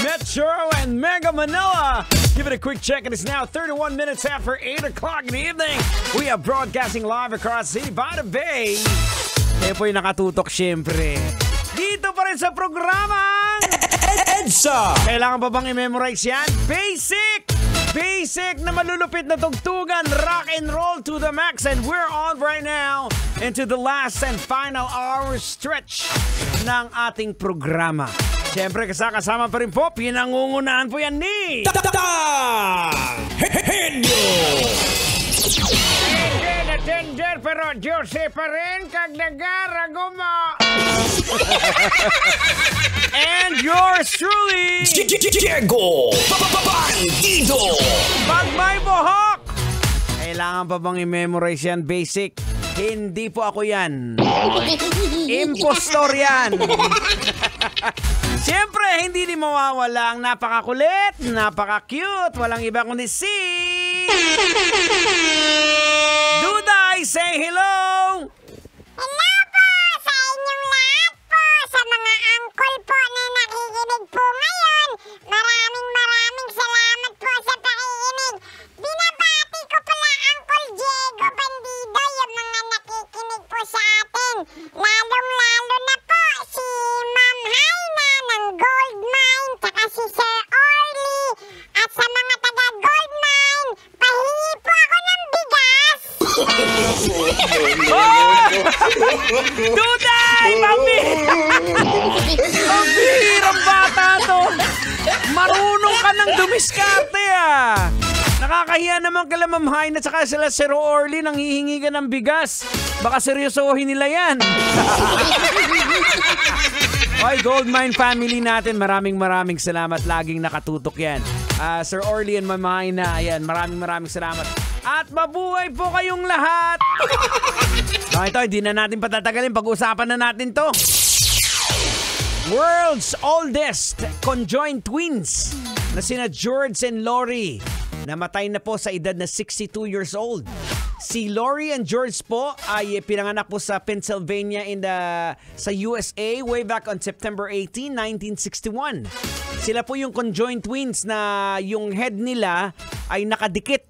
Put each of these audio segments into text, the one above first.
Metro and Mega Manila. Give it a quick check. It is now 31 minutes after 8 o'clock in the evening. We are broadcasting live across the city by the bay. Kayo po yung nakatutok syempre. Dito pa rin sa programang EDSA. Kailangan pa bang i-memorize yan? Basic na malulupit na tugtugan. Rock and roll to the max. And we're on right now into the last and final hour stretch ng ating programa. Siyempre, kasama pa rin po, pinangungunahan po yan ni Henyo! Tender, pero Jose pa rin, kagdagarago mo! And yours truly, Diego Bandido! Pag may buhok! Kailangan pa bang i-memorize yan? Basic? Hindi po ako yan. Impostor yan. Siyempre, hindi din mawawala ang napakakulit, napaka-cute, walang iba kundi si Duday. Say hello! Hello po sa inyong lahat po, sa mga angkol po na nakikinig po ngayon. Maraming salamat po sa pakikinig. Binabati ko pala Uncle Diego Bandido, yung mga nakikinig po sa atin. Lalong-lalo na po si Ma'am Haina ng Gold Mine, taka si Sir Orly. At sa mga taga-Gold Mine, pahingi po ako ng bigas. Duday! Mabihirang bata to! Marunong ka ng dumiskarte ah! Nakakahiya naman kala Ma'am Haina at saka sila Sir Orly nang hihingi ka ng bigas. Baka seryosohin nila yan. Oy, Goldmine family natin, maraming salamat. Laging nakatutok yan. Sir Orly and Ma'am Haina, ayan, maraming salamat. At mabuhay po kayong lahat. Ito, hindi na natin patatagalin. Pag-usapan na natin to. World's oldest conjoined twins na sina George and Lori. Namatay na po sa edad na 62 years old. Si Lori and George po ay pinanganak po sa Pennsylvania sa USA way back on September 18, 1961. Sila po yung conjoined twins na yung head nila ay nakadikit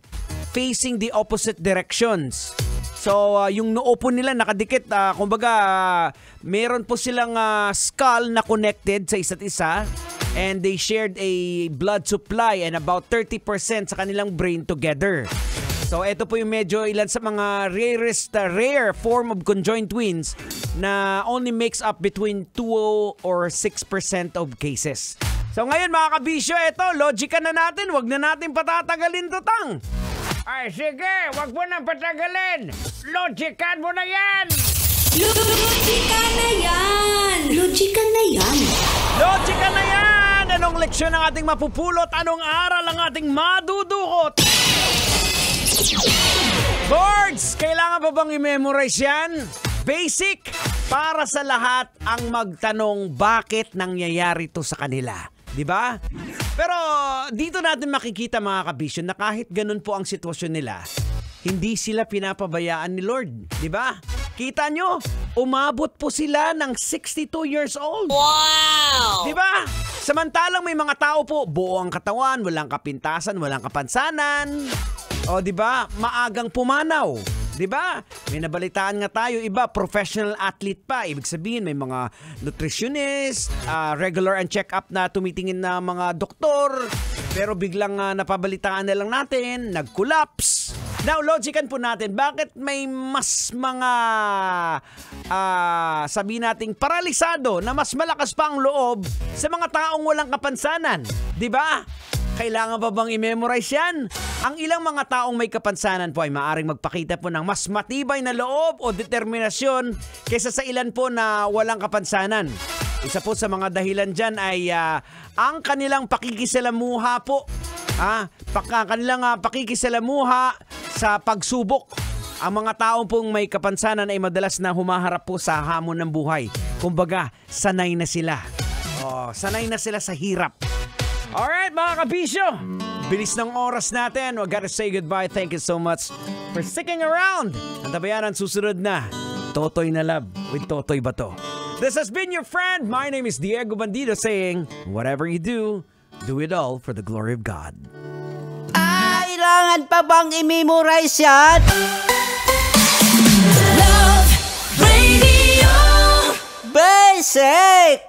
facing the opposite directions. So, yung noo po nila nakadikit. Kumbaga, meron po silang skull na connected sa isa't isa. And they shared a blood supply and about 30% sa kanilang brain together. So, ito po yung medyo ilan sa mga rare form of conjoined twins na only makes up between 2 or 6% of cases. So, ngayon mga kabisyo, ito, logica na natin. Huwag na natin patatagalin to, Tang. Ay, sige, wag mo nang patagalin. Logican mo na yan! Logica na yan! Logica na yan! Logica na yan! Anong leksyon ang ating mapupulot? Anong aral ang ating madudukot? Boards! Kailangan ba bang i-memorize yan? Basic! Para sa lahat ang magtanong bakit nangyayari to sa kanila. Diba? Pero dito natin makikita mga kabisyon na kahit ganun po ang sitwasyon nila, hindi sila pinapabayaan ni Lord. Diba? Kita nyo, umabot po sila ng 62 years old. Wow! Diba? Samantalang may mga tao po, buo ang katawan, walang kapintasan, walang kapansanan. O diba? Maagang pumanaw. Diba? May nabalitaan nga tayo, iba, professional athlete pa. Ibig sabihin, may mga nutritionist, regular and check-up na tumitingin na mga doktor. Pero biglang napabalitaan na lang natin, nag-collapse. Now, logican po natin, bakit may mas mga, sabihin nating paralisado na mas malakas pa ang loob sa mga taong walang kapansanan? Diba? Kailangan ba bang i-memorize yan? Ang ilang mga taong may kapansanan po ay maaaring magpakita po ng mas matibay na loob o determinasyon kaysa sa ilan po na walang kapansanan. Isa po sa mga dahilan dyan ay ang kanilang pakikisalamuha po. Kanilang pakikisalamuha sa pagsubok. Ang mga taong pong may kapansanan ay madalas na humaharap po sa hamon ng buhay. Kumbaga, sanay na sila. Sanay na sila sa hirap. Alright mga kabisyo, Bilis ng oras natin. We gotta say goodbye. Thank you so much for sticking around. Ang tabayanan susunod na. Totoy na Love with Totoy Bato. This has been your friend. My name is Diego Bandido saying, whatever you do it all for the glory of God. Kailangan pa bang i-memorize yan? Love Radio. Basic!